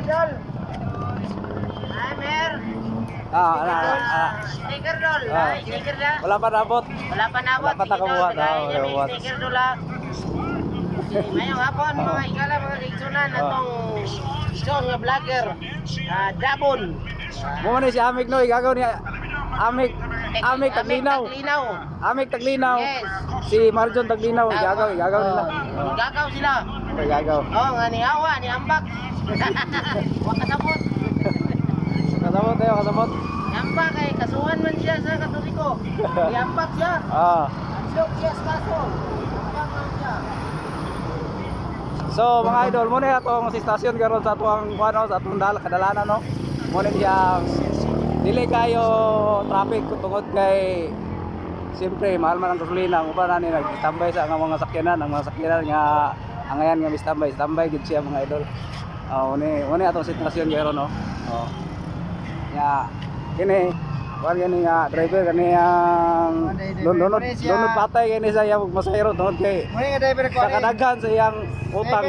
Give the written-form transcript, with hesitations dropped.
idol. Ay, mer. Sticker dol. Ay, sticker na. Wala pa nabot. Wala pa nabot. Wala pa nakabuhat. Sticker dol la. Mayong hapon mga ikala mga ligsunan atong song nga vlogger. Jabon. Mo ni si Amik no, igagaw ni Amik Taglinaw. Amik Taglinaw. Yes. Si Marjon Taglinaw, igagaw nila. Gagaw sila. Igagaw. Oh, nga ni awa, ni ambak. Wa kasabot. Kasabot tayo, kasabot. Ambak kay kasuhan man siya sa Katoliko. Ni ambak siya. Siyok siya sa kaso. Ambak man siya. So mga idol, muna atong si stasyon karon sa atong sa atong kadalanan no. Muna siya dili kayo traffic tungod kay siyempre mahal man ang gasolina, uban na ni nag-standby sa mga sakyanan, ang mga sakyanan nga angayan nga standby gid siya mga idol. Muna atong sitwasyon karon no. Ya kini wala gani nga driver kani ang lunod patay kini sa iyang masahero tungod kay Muna nga driver ko sa kadaghan sa iyang utang.